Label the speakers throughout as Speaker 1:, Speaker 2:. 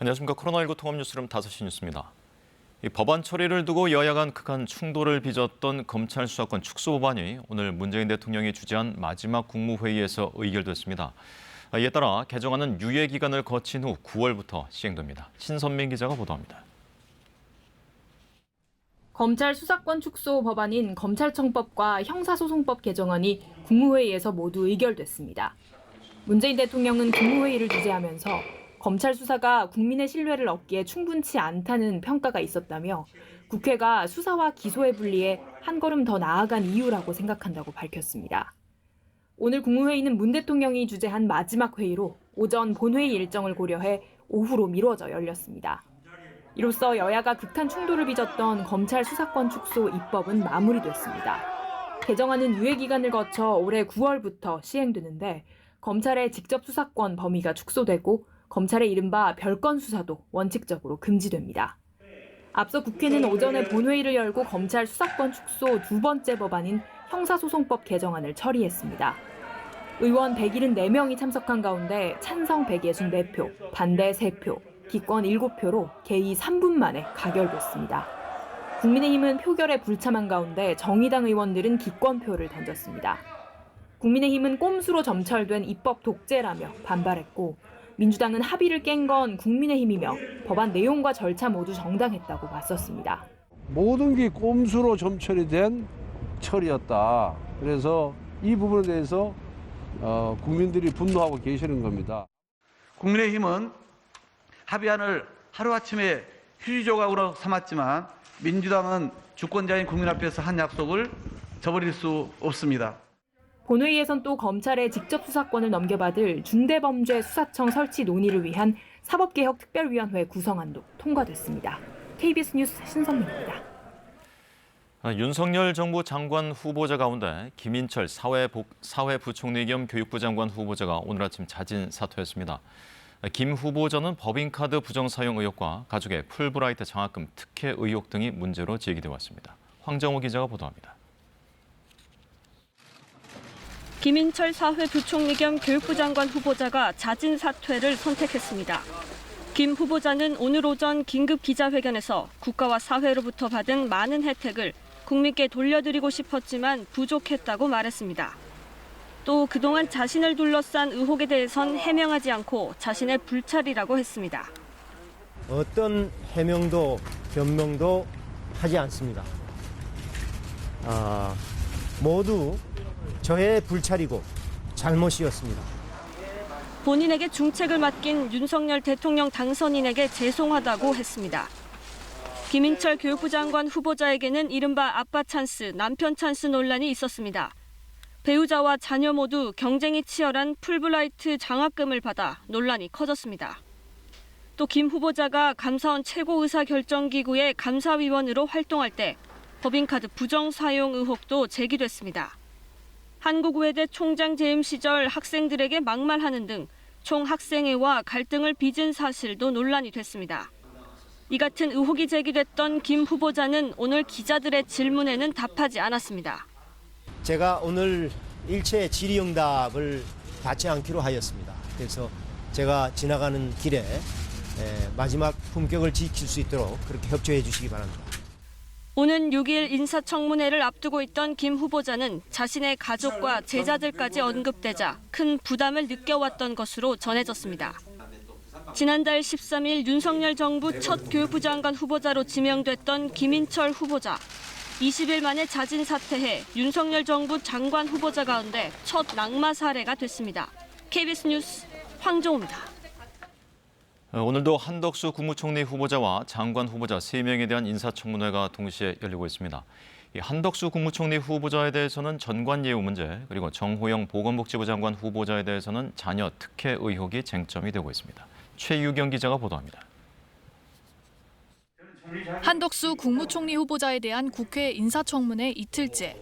Speaker 1: 안녕하십니까. 코로나19 통합뉴스룸 5시 뉴스입니다. 이 법안 처리를 두고 여야 간 극한 충돌을 빚었던 검찰 수사권 축소 법안이 오늘 문재인 대통령이 주재한 마지막 국무회의에서 의결됐습니다. 이에 따라 개정안은 유예 기간을 거친 후 9월부터 시행됩니다. 신선민 기자가 보도합니다.
Speaker 2: 검찰 수사권 축소 법안인 검찰청법과 형사소송법 개정안이 국무회의에서 모두 의결됐습니다. 문재인 대통령은 국무회의를 주재하면서 검찰 수사가 국민의 신뢰를 얻기에 충분치 않다는 평가가 있었다며 국회가 수사와 기소의 분리에 한 걸음 더 나아간 이유라고 생각한다고 밝혔습니다. 오늘 국무회의는 문 대통령이 주재한 마지막 회의로 오전 본회의 일정을 고려해 오후로 미뤄져 열렸습니다. 이로써 여야가 극한 충돌을 빚었던 검찰 수사권 축소 입법은 마무리됐습니다. 개정안은 유예 기간을 거쳐 올해 9월부터 시행되는데 검찰의 직접 수사권 범위가 축소되고 검찰의 이른바 별건 수사도 원칙적으로 금지됩니다. 앞서 국회는 오전에 본회의를 열고 검찰 수사권 축소 두 번째 법안인 형사소송법 개정안을 처리했습니다. 의원 174명이 참석한 가운데 찬성 164표, 반대 3표, 기권 7표로 개의 3분 만에 가결됐습니다. 국민의힘은 표결에 불참한 가운데 정의당 의원들은 기권표를 던졌습니다. 국민의힘은 꼼수로 점철된 입법 독재라며 반발했고 민주당은 합의를 깬 건 국민의힘이며 법안 내용과 절차 모두 정당했다고 맞섰습니다.
Speaker 3: 모든 게 꼼수로 점철이 된 처리였다. 그래서 이 부분에 대해서 국민들이 분노하고 계시는 겁니다.
Speaker 4: 국민의힘은 합의안을 하루아침에 휴지 조각으로 삼았지만 민주당은 주권자인 국민 앞에서 한 약속을 저버릴 수 없습니다.
Speaker 2: 본회의에선 또 검찰의 직접 수사권을 넘겨받을 중대범죄수사청 설치 논의를 위한 사법개혁특별위원회 구성안도 통과됐습니다. KBS 뉴스 신선민입니다.
Speaker 1: 윤석열 정부 장관 후보자 가운데 김인철 사회부총리 겸 교육부 장관 후보자가 오늘 아침 자진 사퇴했습니다. 김 후보자는 법인카드 부정 사용 의혹과 가족의 풀브라이트 장학금 특혜 의혹 등이 문제로 제기돼 왔습니다. 황정호 기자가 보도합니다.
Speaker 5: 김인철 사회부총리 겸 교육부 장관 후보자가 자진 사퇴를 선택했습니다. 김 후보자는 오늘 오전 긴급 기자회견에서 국가와 사회로부터 받은 많은 혜택을 국민께 돌려드리고 싶었지만 부족했다고 말했습니다. 또 그동안 자신을 둘러싼 의혹에 대해선 해명하지 않고 자신의 불찰이라고 했습니다.
Speaker 6: 어떤 해명도 변명도 하지 않습니다. 모두 저의 불찰이고 잘못이었습니다.
Speaker 5: 본인에게 중책을 맡긴 윤석열 대통령 당선인에게 죄송하다고 했습니다. 김인철 교육부 장관 후보자에게는 이른바 아빠 찬스, 남편 찬스 논란이 있었습니다. 배우자와 자녀 모두 경쟁이 치열한 풀브라이트 장학금을 받아 논란이 커졌습니다. 또 김 후보자가 감사원 최고의사결정기구의 감사위원으로 활동할 때 법인카드 부정 사용 의혹도 제기됐습니다. 한국외대 총장 재임 시절 학생들에게 막말하는 등 총학생회와 갈등을 빚은 사실도 논란이 됐습니다. 이 같은 의혹이 제기됐던 김 후보자는 오늘 기자들의 질문에는 답하지 않았습니다.
Speaker 6: 제가 오늘 일체 질의응답을 받지 않기로 하였습니다. 그래서 제가 지나가는 길에 마지막 품격을 지킬 수 있도록 그렇게 협조해 주시기 바랍니다.
Speaker 5: 오는 6일 인사청문회를 앞두고 있던 김 후보자는 자신의 가족과 제자들까지 언급되자 큰 부담을 느껴왔던 것으로 전해졌습니다. 지난달 13일 윤석열 정부 첫 교육부 장관 후보자로 지명됐던 김인철 후보자. 20일 만에 자진 사퇴해 윤석열 정부 장관 후보자 가운데 첫 낙마 사례가 됐습니다. KBS 뉴스 황정호입니다.
Speaker 1: 오늘도 한덕수 국무총리 후보자와 장관 후보자 3명에 대한 인사청문회가 동시에 열리고 있습니다. 한덕수 국무총리 후보자에 대해서는 전관 예우 문제, 그리고 정호영 보건복지부 장관 후보자에 대해서는 자녀 특혜 의혹이 쟁점이 되고 있습니다. 최유경 기자가 보도합니다.
Speaker 7: 한덕수 국무총리 후보자에 대한 국회 인사청문회 이틀째.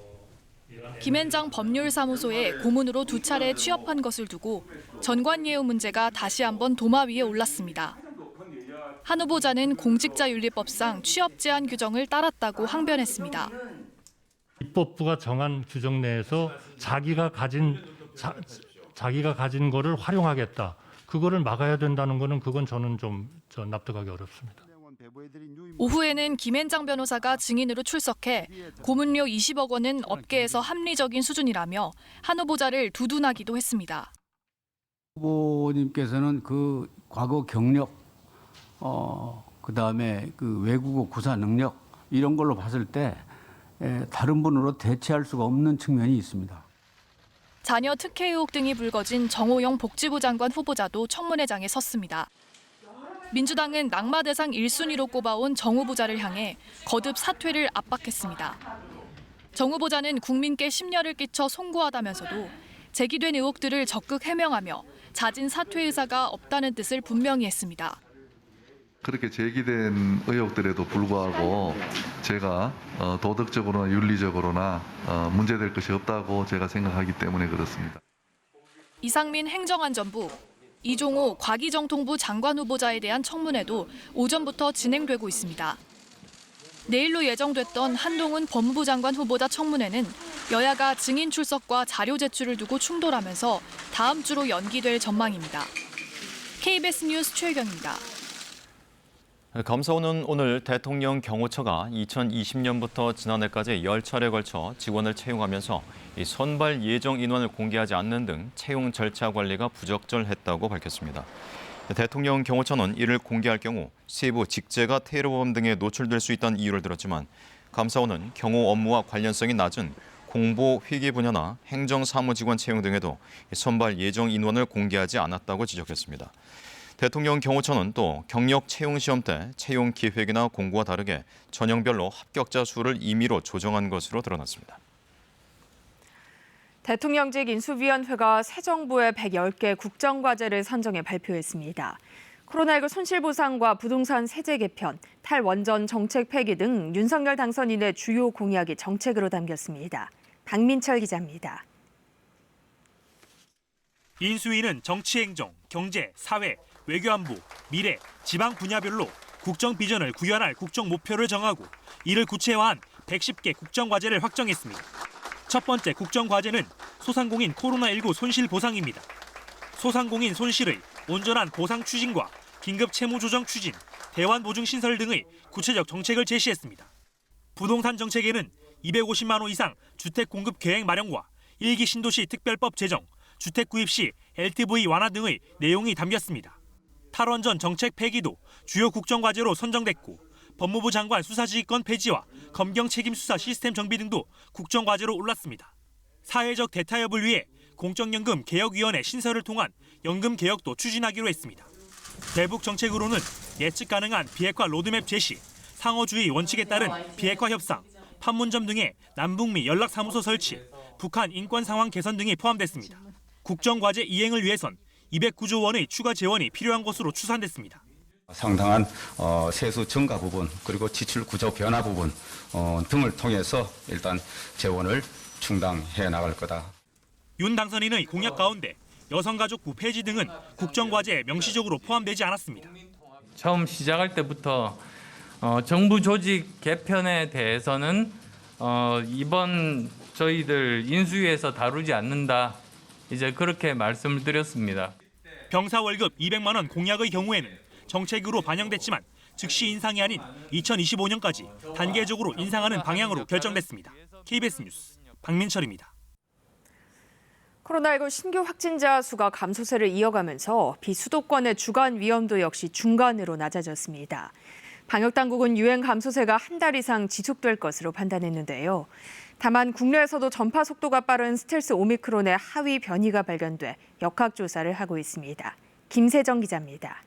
Speaker 7: 김앤장 법률사무소에 고문으로 2차례 취업한 것을 두고 전관예우 문제가 다시 한번 도마 위에 올랐습니다. 한 후보자는 공직자윤리법상 취업 제한 규정을 따랐다고 항변했습니다.
Speaker 8: 입법부가 정한 규정 내에서 자기가 가진 거를 활용하겠다. 그거를 막아야 된다는 거는 그건 저는 좀 납득하기 어렵습니다.
Speaker 7: 오후에는 김앤장 변호사가 증인으로 출석해 고문료 20억 원은 업계에서 합리적인 수준이라며 한 후보자를 두둔하기도 했습니다.
Speaker 9: 후보님께서는 그 과거 경력, 그다음에 그 외국어 구사 능력 이런 걸로 봤을 때 다른 분으로 대체할 수가 없는 측면이 있습니다.
Speaker 7: 자녀 특혜 의혹 등이 불거진 정호영 복지부 장관 후보자도 청문회장에 섰습니다. 민주당은 낙마 대상 1순위로 꼽아온 정 후보자를 향해 거듭 사퇴를 압박했습니다. 정 후보자는 국민께 심려를 끼쳐 송구하다면서도 제기된 의혹들을 적극 해명하며 잦은 사퇴 의사가 없다는 뜻을 분명히 했습니다.
Speaker 10: 그렇게 제기된 의혹들에도 불구하고 제가 도덕적으로나 윤리적으로나 문제될 것이 없다고 제가 생각하기 때문에 그렇습니다.
Speaker 7: 이상민 행정안전부, 이종호 과기정통부 장관 후보자에 대한 청문회도 오전부터 진행되고 있습니다. 내일로 예정됐던 한동훈 법무부 장관 후보자 청문회는 여야가 증인 출석과 자료 제출을 두고 충돌하면서 다음 주로 연기될 전망입니다. KBS 뉴스 최혜경입니다.
Speaker 1: 감사원은 오늘 대통령 경호처가 2020년부터 지난해까지 10차례에 걸쳐 직원을 채용하면서 이 선발 예정 인원을 공개하지 않는 등 채용 절차 관리가 부적절했다고 밝혔습니다. 대통령 경호처는 이를 공개할 경우 세부 직제가 테러범 등에 노출될 수 있다는 이유를 들었지만 감사원은 경호 업무와 관련성이 낮은 공보 회계 분야나 행정사무직원 채용 등에도 선발 예정 인원을 공개하지 않았다고 지적했습니다. 대통령 경호처는 또 경력 채용 시험 때 채용 기획이나 공고와 다르게 전형별로 합격자 수를 임의로 조정한 것으로 드러났습니다.
Speaker 11: 대통령직 인수위원회가 새 정부의 110개 국정과제를 선정해 발표했습니다. 코로나19 손실보상과 부동산 세제 개편, 탈원전 정책 폐기 등 윤석열 당선인의 주요 공약이 정책으로 담겼습니다. 박민철 기자입니다.
Speaker 12: 인수위는 정치행정, 경제, 사회, 외교안보, 미래, 지방 분야별로 국정 비전을 구현할 국정 목표를 정하고 이를 구체화한 110개 국정과제를 확정했습니다. 첫 번째 국정과제는 소상공인 코로나19 손실 보상입니다. 소상공인 손실의 온전한 보상 추진과 긴급 채무 조정 추진, 대환 보증 신설 등의 구체적 정책을 제시했습니다. 부동산 정책에는 250만 호 이상 주택 공급 계획 마련과 1기 신도시 특별법 제정, 주택 구입 시 LTV 완화 등의 내용이 담겼습니다. 탈원전 정책 폐기도 주요 국정과제로 선정됐고 법무부 장관 수사지휘권 폐지와 검경 책임 수사 시스템 정비 등도 국정과제로 올랐습니다. 사회적 대타협을 위해 공적연금 개혁위원회 신설을 통한 연금 개혁도 추진하기로 했습니다. 대북 정책으로는 예측 가능한 비핵화 로드맵 제시, 상호주의 원칙에 따른 비핵화 협상, 판문점 등의 남북미 연락사무소 설치, 북한 인권 상황 개선 등이 포함됐습니다. 국정과제 이행을 위해선 209조 원의 추가 재원이 필요한 것으로 추산됐습니다.
Speaker 13: 상당한 세수 증가 부분 그리고 지출 구조 변화 부분 등을 통해서 일단 재원을 충당해 나갈 거다.
Speaker 12: 윤 당선인의 공약 가운데 여성가족부 폐지 등은 국정과제에 명시적으로 포함되지 않았습니다.
Speaker 14: 처음 시작할 때부터 정부 조직 개편에 대해서는 이번 저희들 인수위에서 다루지 않는다. 이제 그렇게 말씀을 드렸습니다.
Speaker 12: 병사 월급 200만 원 공약의 경우에는 정책으로 반영됐지만 즉시 인상이 아닌 2025년까지 단계적으로 인상하는 방향으로 결정됐습니다. KBS 뉴스 박민철입니다.
Speaker 11: 코로나19 신규 확진자 수가 감소세를 이어가면서 비수도권의 주간 위험도 역시 중간으로 낮아졌습니다. 방역당국은 유행 감소세가 한 달 이상 지속될 것으로 판단했는데요. 다만 국내에서도 전파 속도가 빠른 스텔스 오미크론의 하위 변이가 발견돼 역학조사를 하고 있습니다. 김세정 기자입니다.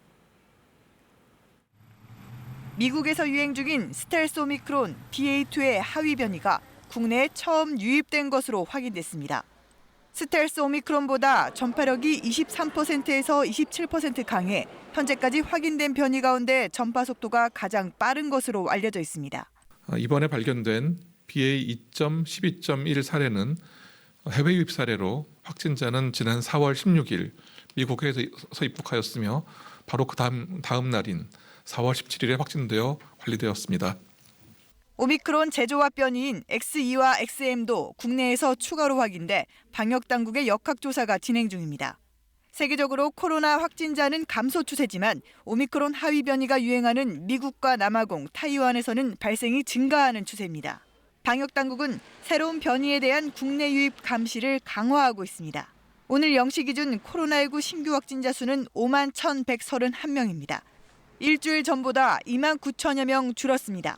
Speaker 15: 미국에서 유행 중인 스텔스 오미크론 BA2의 하위 변이가 국내에 처음 유입된 것으로 확인됐습니다. 스텔스 오미크론보다 전파력이 23%에서 27% 강해 현재까지 확인된 변이 가운데 전파 속도가 가장 빠른 것으로 알려져 있습니다.
Speaker 16: 이번에 발견된 BA2.12.1 사례는 해외 유입 사례로 확진자는 지난 4월 16일 미국에서 입국하였으며 바로 그 다음 날인 4월 17일에 확진되어 관리되었습니다.
Speaker 15: 오미크론 재조합 변이인 XE와 XM도 국내에서 추가로 확인돼 방역당국의 역학조사가 진행 중입니다. 세계적으로 코로나 확진자는 감소 추세지만 오미크론 하위 변이가 유행하는 미국과 남아공, 타이완에서는 발생이 증가하는 추세입니다. 방역 당국은 새로운 변이에 대한 국내 유입 감시를 강화하고 있습니다. 오늘 0시 기준 코로나19 신규 확진자 수는 5만 1,131명입니다. 일주일 전보다 2만 9천여 명 줄었습니다.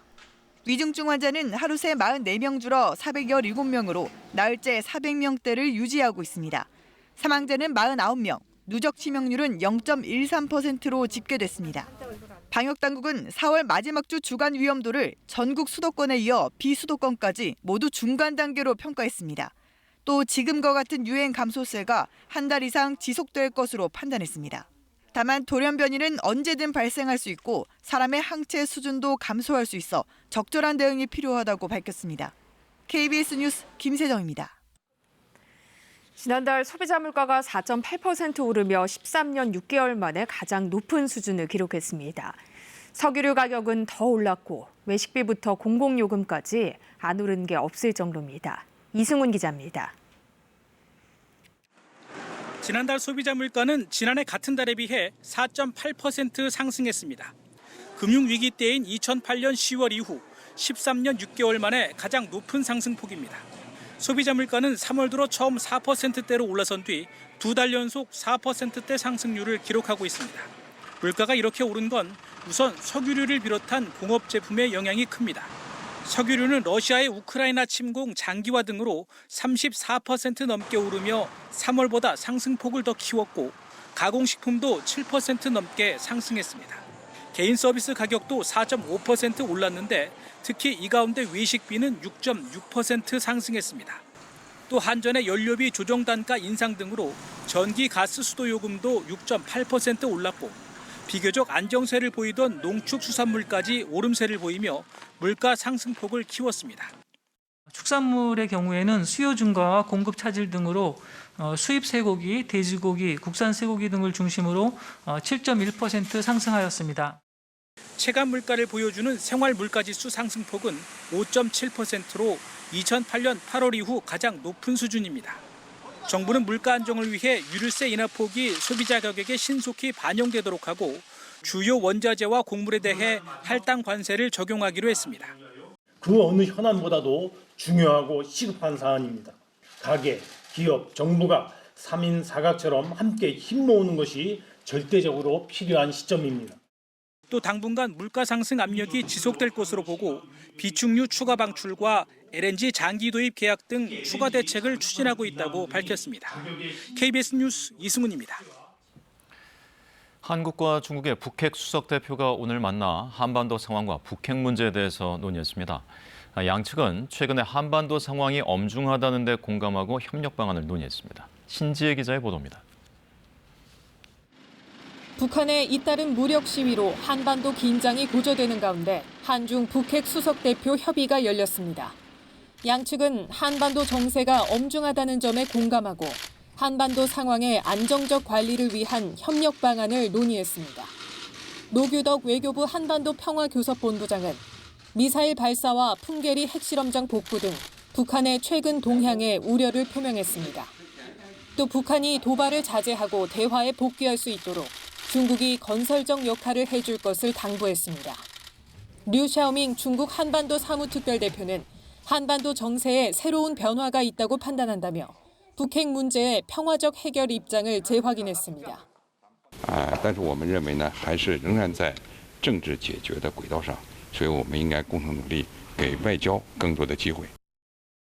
Speaker 15: 위중증 환자는 하루 새 44명 줄어 417명으로 나흘째 400명대를 유지하고 있습니다. 사망자는 49명, 누적 치명률은 0.13%로 집계됐습니다. 방역당국은 4월 마지막 주 주간 위험도를 전국 수도권에 이어 비수도권까지 모두 중간 단계로 평가했습니다. 또 지금과 같은 유행 감소세가 한 달 이상 지속될 것으로 판단했습니다. 다만 돌연 변이는 언제든 발생할 수 있고 사람의 항체 수준도 감소할 수 있어 적절한 대응이 필요하다고 밝혔습니다. KBS 뉴스 김세정입니다.
Speaker 11: 지난달 소비자 물가가 4.8% 오르며 13년 6개월 만에 가장 높은 수준을 기록했습니다. 석유류 가격은 더 올랐고 외식비부터 공공요금까지 안 오른 게 없을 정도입니다. 이승훈 기자입니다.
Speaker 17: 지난달 소비자 물가는 지난해 같은 달에 비해 4.8% 상승했습니다. 금융위기 때인 2008년 10월 이후 13년 6개월 만에 가장 높은 상승폭입니다. 소비자 물가는 3월 들어 처음 4%대로 올라선 뒤 2달 연속 4%대 상승률을 기록하고 있습니다. 물가가 이렇게 오른 건 우선 석유류를 비롯한 공업 제품의 영향이 큽니다. 석유류는 러시아의 우크라이나 침공 장기화 등으로 34% 넘게 오르며 3월보다 상승폭을 더 키웠고 가공식품도 7% 넘게 상승했습니다. 개인 서비스 가격도 4.5% 올랐는데 특히 이 가운데 외식비는 6.6% 상승했습니다. 또 한전의 연료비 조정 단가 인상 등으로 전기, 가스, 수도 요금도 6.8% 올랐고 비교적 안정세를 보이던 농축수산물까지 오름세를 보이며 물가 상승폭을 키웠습니다.
Speaker 18: 축산물의 경우에는 수요 증가와 공급 차질 등으로 수입 쇠고기, 돼지고기, 국산 쇠고기 등을 중심으로 7.1% 상승하였습니다.
Speaker 17: 체감 물가를 보여주는 생활 물가지수 상승폭은 5.7%로 2008년 8월 이후 가장 높은 수준입니다. 정부는 물가 안정을 위해 유류세 인하폭이 소비자 가격에 신속히 반영되도록 하고 주요 원자재와 곡물에 대해 할당 관세를 적용하기로 했습니다.
Speaker 19: 그 어느 현안보다도 중요하고 시급한 사안입니다. 가계, 기업, 정부가 3인 사각처럼 함께 힘 모으는 것이 절대적으로 필요한 시점입니다.
Speaker 17: 또 당분간 물가 상승 압력이 지속될 것으로 보고 비축유 추가 방출과 LNG 장기 도입 계약 등 추가 대책을 추진하고 있다고 밝혔습니다. KBS 뉴스 이승훈입니다.
Speaker 1: 한국과 중국의 북핵 수석 대표가 오늘 만나 한반도 상황과 북핵 문제에 대해서 논의했습니다. 양측은 최근에 한반도 상황이 엄중하다는 데 공감하고 협력 방안을 논의했습니다. 신지혜 기자의 보도입니다.
Speaker 20: 북한의 잇따른 무력 시위로 한반도 긴장이 고조되는 가운데 한중 북핵 수석 대표 협의가 열렸습니다. 양측은 한반도 정세가 엄중하다는 점에 공감하고 한반도 상황의 안정적 관리를 위한 협력 방안을 논의했습니다. 노규덕 외교부 한반도 평화교섭본부장은 미사일 발사와 풍계리 핵실험장 복구 등 북한의 최근 동향에 우려를 표명했습니다. 또 북한이 도발을 자제하고 대화에 복귀할 수 있도록 중국이 건설적 역할을 해줄 것을 당부했습니다. 류 샤오밍 중국 한반도 사무특별대표는 한반도 정세에 새로운 변화가 있다고 판단한다며 북핵 문제의 평화적 해결 입장을 재확인했습니다.
Speaker 21: 但是我们认为呢，还是仍然在政治解决的轨道上，所以我们应该共同努力，给外交更多的机会。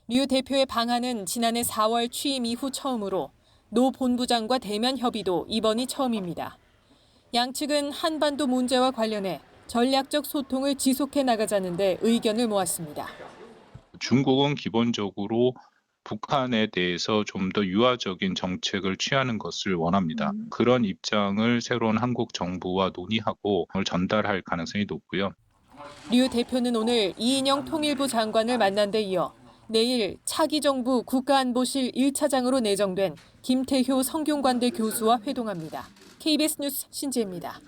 Speaker 20: 류 대표의 방한은 지난해 4월 취임 이후 처음으로 노 본부장과 대면 협의도 이번이 처음입니다. 양측은 한반도 문제와 관련해 전략적 소통을 지속해 나가자는 데 의견을 모았습니다.
Speaker 22: 중국은 기본적으로 북한에 대해서 좀 더 유화적인 정책을 취하는 것을 원합니다. 그런 입장을 새로운 한국 정부와 논의하고 전달할 가능성이 높고요.
Speaker 20: 류 대표는 오늘 이인영 통일부 장관을 만난 데 이어 내일 차기 정부 국가안보실 1차장으로 내정된 김태효 성균관대 교수와 회동합니다. KBS 뉴스 신지혜입니다.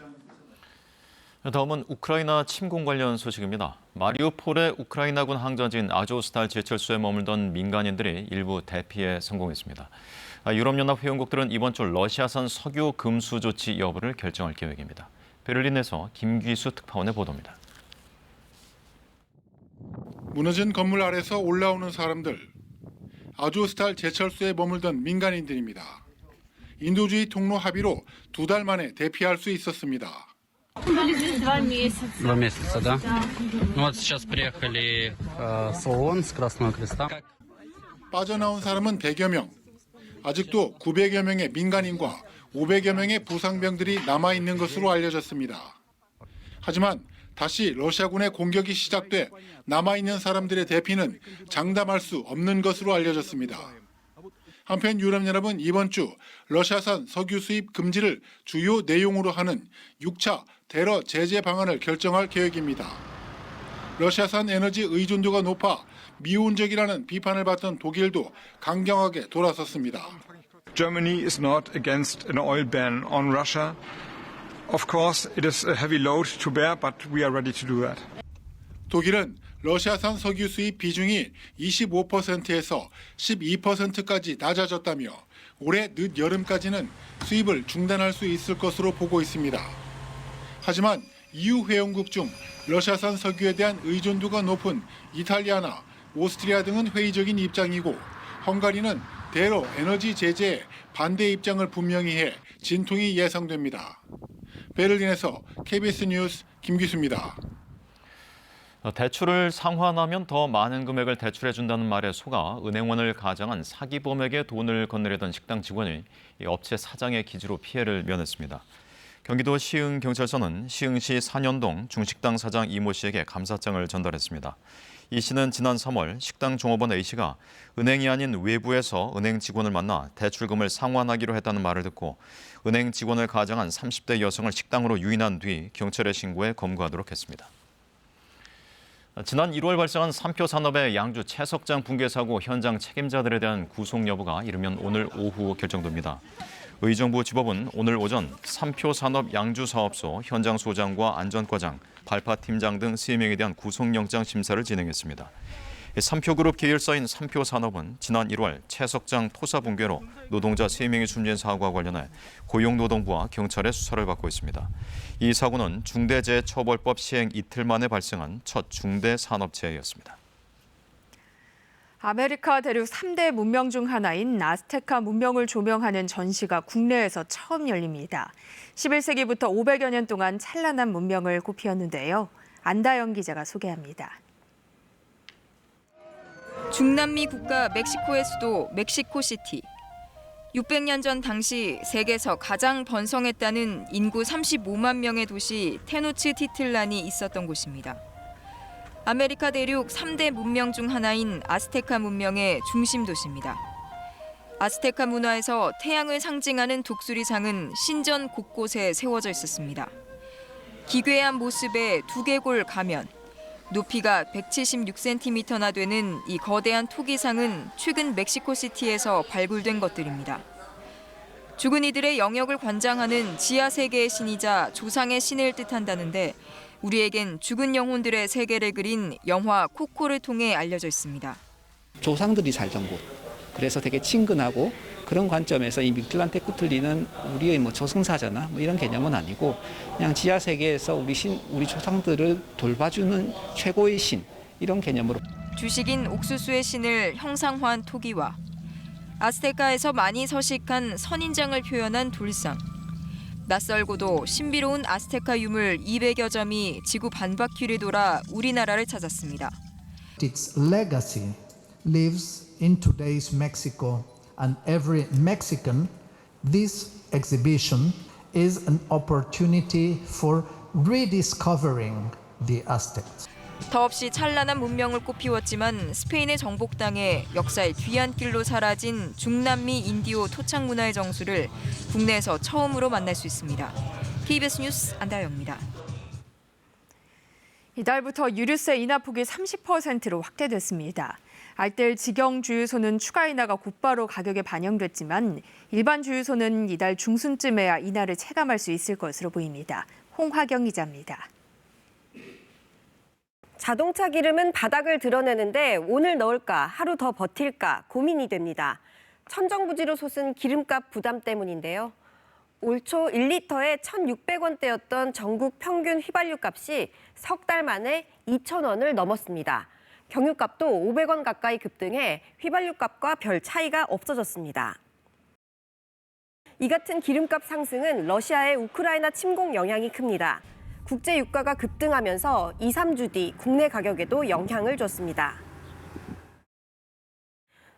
Speaker 1: 다음은 우크라이나 침공 관련 소식입니다. 마리우폴의 우크라이나군 항저지인 아조스탈 제철소에 머물던 민간인들이 일부 대피에 성공했습니다. 유럽연합 회원국들은 이번 주 러시아산 석유 금수 조치 여부를 결정할 계획입니다. 베를린에서 김귀수 특파원의 보도입니다.
Speaker 3: 무너진 건물 아래서 올라오는 사람들. 아조스탈 제철소에 머물던 민간인들입니다. 인도주의 통로 합의로 2달 만에 대피할 수 있었습니다. 빠져나온 사람은 100여 명. 아직도 900여 명의 민간인과 500여 명의 부상병들이 남아있는 것으로 알려졌습니다. 하지만 다시 러시아군의 공격이 시작돼 남아있는 사람들의 대피는 장담할 수 없는 것으로 알려졌습니다. 한편 유럽연합은 이번 주 러시아산 석유 수입 금지를 주요 내용으로 하는 6차 대러 제재 방안을 결정할 계획입니다. 러시아산 에너지 의존도가 높아 미온적이라는 비판을 받던 독일도 강경하게 돌아섰습니다.
Speaker 4: Germany is not against an oil ban on Russia. Of course, it is a heavy load to bear, but we are ready to do that.
Speaker 3: 독일은 러시아산 석유 수입 비중이 25%에서 12%까지 낮아졌다며 올해 늦여름까지는 수입을 중단할 수 있을 것으로 보고 있습니다. 하지만 EU 회원국 중 러시아산 석유에 대한 의존도가 높은 이탈리아나 오스트리아 등은 회의적인 입장이고 헝가리는 대러 에너지 제재에 반대 입장을 분명히 해 진통이 예상됩니다. 베를린에서 KBS 뉴스 김기수입니다.
Speaker 1: 대출을 상환하면 더 많은 금액을 대출해준다는 말에 속아 은행원을 가장한 사기범에게 돈을 건네려던 식당 직원이 업체 사장의 기지로 피해를 면했습니다. 경기도 시흥경찰서는 시흥시 산현동 중식당 사장 이모 씨에게 감사장을 전달했습니다. 이 씨는 지난 3월 식당 종업원 A씨가 은행이 아닌 외부에서 은행 직원을 만나 대출금을 상환하기로 했다는 말을 듣고 은행 직원을 가장한 30대 여성을 식당으로 유인한 뒤 경찰에 신고해 검거하도록 했습니다. 지난 1월 발생한 삼표 산업의 양주 채석장 붕괴 사고 현장 책임자들에 대한 구속 여부가 이르면 오늘 오후 결정됩니다. 의정부 지법은 오늘 오전 삼표 산업 양주 사업소 현장 소장과 안전과장, 발파팀장 등 3명에 대한 구속영장 심사를 진행했습니다. 삼표그룹 계열사인 삼표산업은 지난 1월 채석장 토사 붕괴로 노동자 3명이 숨진 사고와 관련해 고용노동부와 경찰의 수사를 받고 있습니다. 이 사고는 중대재해처벌법 시행 이틀 만에 발생한 첫 중대산업재해였습니다.
Speaker 11: 아메리카 대륙 3대 문명 중 하나인 아스테카 문명을 조명하는 전시가 국내에서 처음 열립니다. 11세기부터 500여 년 동안 찬란한 문명을 꽃피웠는데요. 안다영 기자가 소개합니다.
Speaker 23: 중남미 국가 멕시코의 수도 멕시코시티. 600년 전 당시 세계에서 가장 번성했다는 인구 35만 명의 도시 테노츠티틀란이 있었던 곳입니다. 아메리카 대륙 3대 문명 중 하나인 아스테카 문명의 중심 도시입니다. 아스테카 문화에서 태양을 상징하는 독수리상은 신전 곳곳에 세워져 있었습니다. 기괴한 모습의 두개골 가면, 높이가 176cm나 되는 이 거대한 토기상은 최근 멕시코시티에서 발굴된 것들입니다. 죽은 이들의 영역을 관장하는 지하세계의 신이자 조상의 신을 뜻한다는데 우리에겐 죽은 영혼들의 세계를 그린 영화 코코를 통해 알려져 있습니다.
Speaker 24: 조상들이 살던 곳. 그래서 되게 친근하고 그런 관점에서 이 미켈란테쿠틀리는 우리의 뭐 저승사자나 뭐 이런 개념은 아니고 그냥 지하 세계에서 우리 조상들을 돌봐주는 최고의 신 이런 개념으로.
Speaker 23: 주식인 옥수수의 신을 형상화한 토기와 아스테카에서 많이 서식한 선인장을 표현한 돌상. 낯설고도 신비로운 아스테카 유물 200여 점이 지구 반바퀴를 돌아 우리나라를 찾았습니다.
Speaker 25: Its legacy lives in today's Mexico, and every Mexican, this exhibition is an opportunity for rediscovering the Aztecs.
Speaker 23: 더없이 찬란한 문명을 꽃피웠지만 스페인의 정복당해 역사의 뒤안길로 사라진 중남미 인디오 토착 문화의 정수를 국내에서 처음으로 만날 수 있습니다. KBS 뉴스 안다영입니다.
Speaker 11: 이달부터 유류세 인하폭이 30%로 확대됐습니다. 알뜰 직영 주유소는 추가 인하가 곧바로 가격에 반영됐지만 일반 주유소는 이달 중순쯤에야 인하를 체감할 수 있을 것으로 보입니다. 홍화경 기자입니다.
Speaker 26: 자동차 기름은 바닥을 드러내는데 오늘 넣을까 하루 더 버틸까 고민이 됩니다.
Speaker 2: 천정부지로 솟은 기름값 부담 때문인데요. 올 초 1리터에 1,600원대였던 전국 평균 휘발유 값이 석 달 만에 2,000원을 넘었습니다. 경유값도 500원 가까이 급등해 휘발유 값과 별 차이가 없어졌습니다. 이 같은 기름값 상승은 러시아의 우크라이나 침공 영향이 큽니다. 국제 유가가 급등하면서 2, 3주 뒤 국내 가격에도 영향을 줬습니다.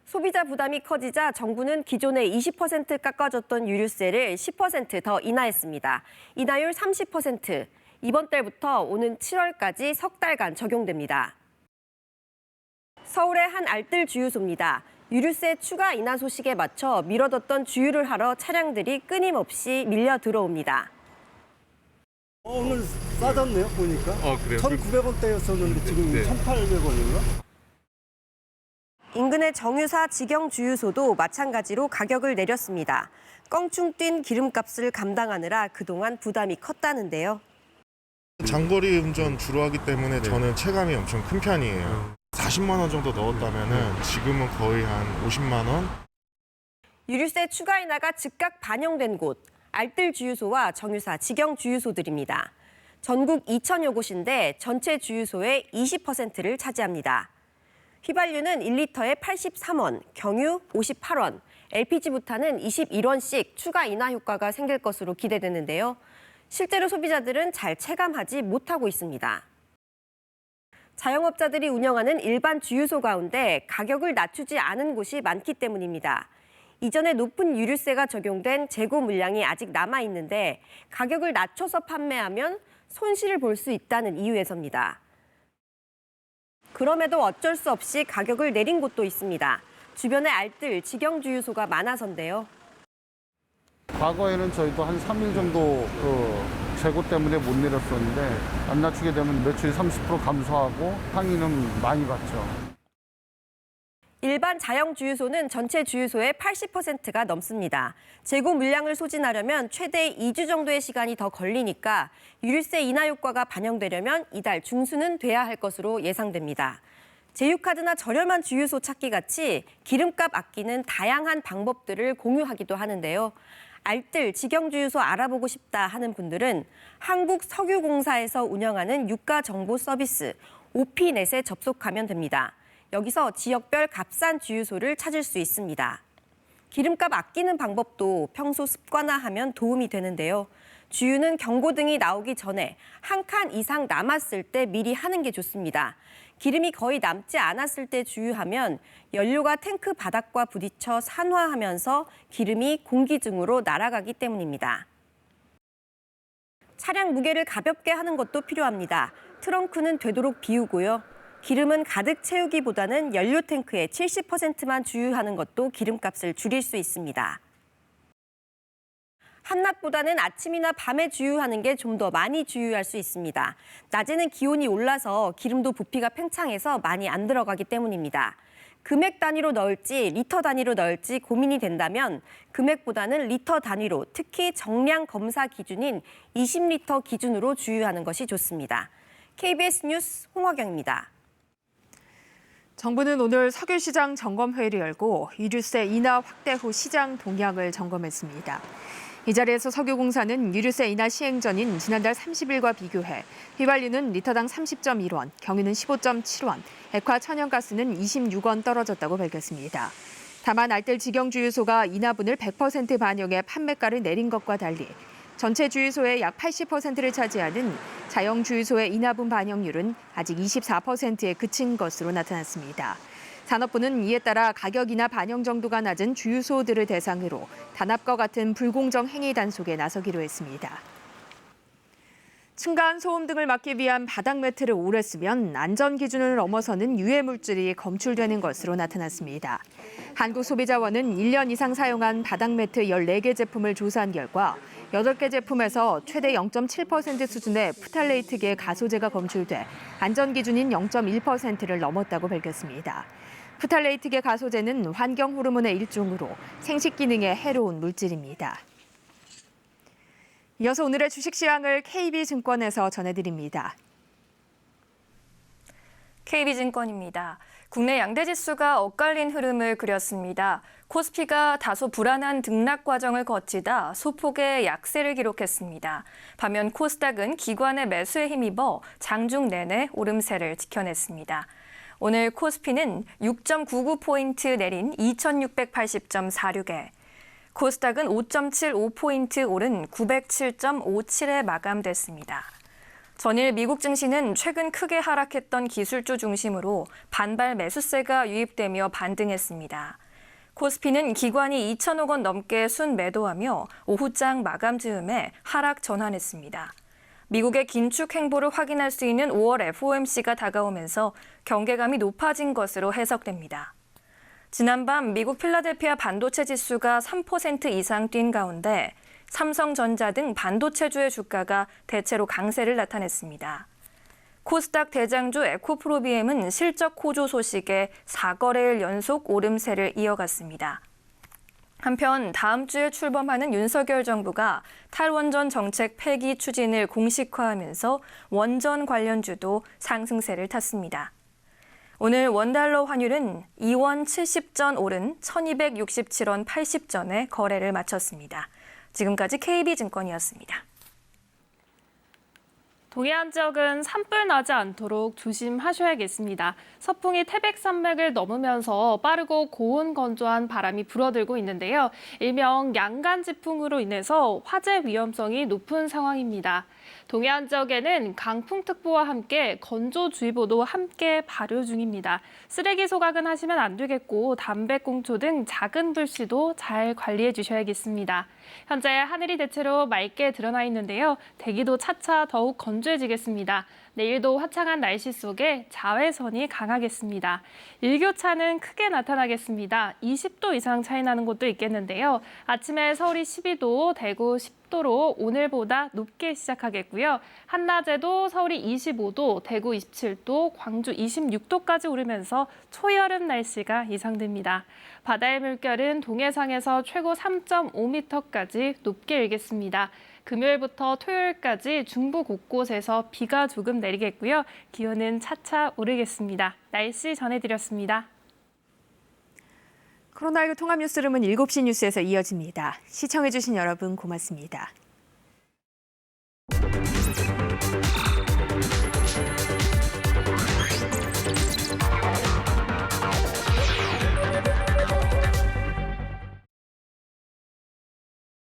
Speaker 2: 소비자 부담이 커지자 정부는 기존에 20% 깎아줬던 유류세를 10% 더 인하했습니다. 인하율 30%, 이번 달부터 오는 7월까지 석 달간 적용됩니다. 서울의 한 알뜰 주유소입니다. 유류세 추가 인하 소식에 맞춰 미뤄뒀던 주유를 하러 차량들이 끊임없이 밀려 들어옵니다.
Speaker 5: 오늘 싸졌네요, 보니까.
Speaker 6: 그래요?
Speaker 5: 1,900원대였었는데 지금 1,800원인가?
Speaker 2: 인근의 정유사 직영 주유소도 마찬가지로 가격을 내렸습니다. 껑충 뛴 기름값을 감당하느라 그동안 부담이 컸다는데요.
Speaker 8: 장거리 운전 주로 하기 때문에 저는 체감이 엄청 큰 편이에요. 40만 원 정도 넣었다면은 지금은 거의 한 50만 원?
Speaker 2: 유류세 추가 인하가 즉각 반영된 곳, 알뜰 주유소와 정유사 직영 주유소들입니다. 전국 2,000여 곳인데 전체 주유소의 20%를 차지합니다. 휘발유는 1리터에 83원, 경유 58원, LPG 부탄은 21원씩 추가 인하 효과가 생길 것으로 기대되는데요. 실제로 소비자들은 잘 체감하지 못하고 있습니다. 자영업자들이 운영하는 일반 주유소 가운데 가격을 낮추지 않은 곳이 많기 때문입니다. 이전에 높은 유류세가 적용된 재고 물량이 아직 남아있는데 가격을 낮춰서 판매하면 손실을 볼 수 있다는 이유에서입니다. 그럼에도 어쩔 수 없이 가격을 내린 곳도 있습니다. 주변에 알뜰 직영 주유소가 많아서인데요.
Speaker 5: 과거에는 저희도 한 3일 정도 재고 때문에 못 내렸었는데 안 낮추게 되면 매출이 30% 감소하고 상인은 많이 받죠.
Speaker 2: 일반 자영 주유소는 전체 주유소의 80%가 넘습니다. 재고 물량을 소진하려면 최대 2주 정도의 시간이 더 걸리니까 유류세 인하 효과가 반영되려면 이달 중순은 돼야 할 것으로 예상됩니다. 제휴카드나 저렴한 주유소 찾기 같이 기름값 아끼는 다양한 방법들을 공유하기도 하는데요. 알뜰 직영주유소 알아보고 싶다 하는 분들은 한국석유공사에서 운영하는 유가 정보 서비스 오피넷에 접속하면 됩니다. 여기서 지역별 값싼 주유소를 찾을 수 있습니다. 기름값 아끼는 방법도 평소 습관화하면 도움이 되는데요. 주유는 경고등이 나오기 전에 한 칸 이상 남았을 때 미리 하는 게 좋습니다. 기름이 거의 남지 않았을 때 주유하면 연료가 탱크 바닥과 부딪혀 산화하면서 기름이 공기 중으로 날아가기 때문입니다. 차량 무게를 가볍게 하는 것도 필요합니다. 트렁크는 되도록 비우고요. 기름은 가득 채우기보다는 연료 탱크의 70%만 주유하는 것도 기름값을 줄일 수 있습니다. 한낮보다는 아침이나 밤에 주유하는 게 좀 더 많이 주유할 수 있습니다. 낮에는 기온이 올라서 기름도 부피가 팽창해서 많이 안 들어가기 때문입니다. 금액 단위로 넣을지 리터 단위로 넣을지 고민이 된다면 금액보다는 리터 단위로 특히 정량 검사 기준인 20리터 기준으로 주유하는 것이 좋습니다. KBS 뉴스 홍화경입니다.
Speaker 11: 정부는 오늘 석유시장 점검회의를 열고 유류세 인하 확대 후 시장 동향을 점검했습니다. 이 자리에서 석유공사는 유류세 인하 시행 전인 지난달 30일과 비교해 휘발유는 리터당 30.1원, 경유는 15.7원, 액화 천연가스는 26원 떨어졌다고 밝혔습니다. 다만 알뜰 직영주유소가 인하분을 100% 반영해 판매가를 내린 것과 달리 전체 주유소의 약 80%를 차지하는 자영주유소의 인하분 반영률은 아직 24%에 그친 것으로 나타났습니다. 산업부는 이에 따라 가격 인하 반영 정도가 낮은 주유소들을 대상으로 단합과 같은 불공정 행위 단속에 나서기로 했습니다. 층간 소음 등을 막기 위한 바닥 매트를 오래 쓰면 안전 기준을 넘어서는 유해 물질이 검출되는 것으로 나타났습니다. 한국소비자원은 1년 이상 사용한 바닥 매트 14개 제품을 조사한 결과 8개 제품에서 최대 0.7% 수준의 프탈레이트계 가소제가 검출돼 안전 기준인 0.1%를 넘었다고 밝혔습니다. 프탈레이트계 가소제는 환경 호르몬의 일종으로 생식 기능에 해로운 물질입니다. 이어서 오늘의 주식 시황을 KB증권에서 전해드립니다.
Speaker 9: KB증권입니다. 국내 양대 지수가 엇갈린 흐름을 그렸습니다.
Speaker 6: 코스피가 다소 불안한 등락 과정을 거치다 소폭의 약세를 기록했습니다. 반면 코스닥은 기관의 매수에 힘입어 장중 내내 오름세를 지켜냈습니다. 오늘 코스피는 6.99포인트 내린 2680.46에, 코스닥은 5.75포인트 오른 907.57에 마감됐습니다. 전일 미국 증시는 최근 크게 하락했던 기술주 중심으로 반발 매수세가 유입되며 반등했습니다. 코스피는 기관이 2천억 원 넘게 순매도하며 오후장 마감 즈음에 하락 전환했습니다. 미국의 긴축 행보를 확인할 수 있는 5월 FOMC가 다가오면서 경계감이 높아진 것으로 해석됩니다. 지난밤 미국 필라델피아 반도체 지수가 3% 이상 뛴 가운데 삼성전자 등 반도체주의 주가가 대체로 강세를 나타냈습니다. 코스닥 대장주 에코프로비엠은 실적 호조 소식에 4거래일 연속 오름세를 이어갔습니다. 한편 다음 주에 출범하는 윤석열 정부가 탈원전 정책 폐기 추진을 공식화하면서 원전 관련주도 상승세를 탔습니다. 오늘 원달러 환율은 2원 70전 오른 1267원 80전에 거래를 마쳤습니다. 지금까지 KB증권이었습니다.
Speaker 7: 동해안 지역은 산불 나지 않도록 조심하셔야겠습니다. 서풍이 태백산맥을 넘으면서 빠르고 고온 건조한 바람이 불어들고 있는데요. 일명 양간지풍으로 인해서 화재 위험성이 높은 상황입니다. 동해안 지역에는 강풍특보와 함께 건조주의보도 함께 발효 중입니다. 쓰레기 소각은 하시면 안 되겠고 담배꽁초 등 작은 불씨도 잘 관리해 주셔야겠습니다. 현재 하늘이 대체로 맑게 드러나 있는데요. 대기도 차차 더욱 건조해지겠습니다. 내일도 화창한 날씨 속에 자외선이 강하겠습니다. 일교차는 크게 나타나겠습니다. 20도 이상 차이 나는 곳도 있겠는데요. 아침에 서울이 12도, 대구 10도로 오늘보다 높게 시작하겠고요. 한낮에도 서울이 25도, 대구 27도, 광주 26도까지 오르면서 초여름 날씨가 예상됩니다. 바다의 물결은 동해상에서 최고 3.5m까지 높게 일겠습니다. 금요일부터 토요일까지 중부 곳곳에서 비가 조금 내리겠고요. 기온은 차차 오르겠습니다. 날씨 전해드렸습니다.
Speaker 11: 코로나19 통합 뉴스룸은 7시 뉴스에서 이어집니다. 시청해주신 여러분 고맙습니다.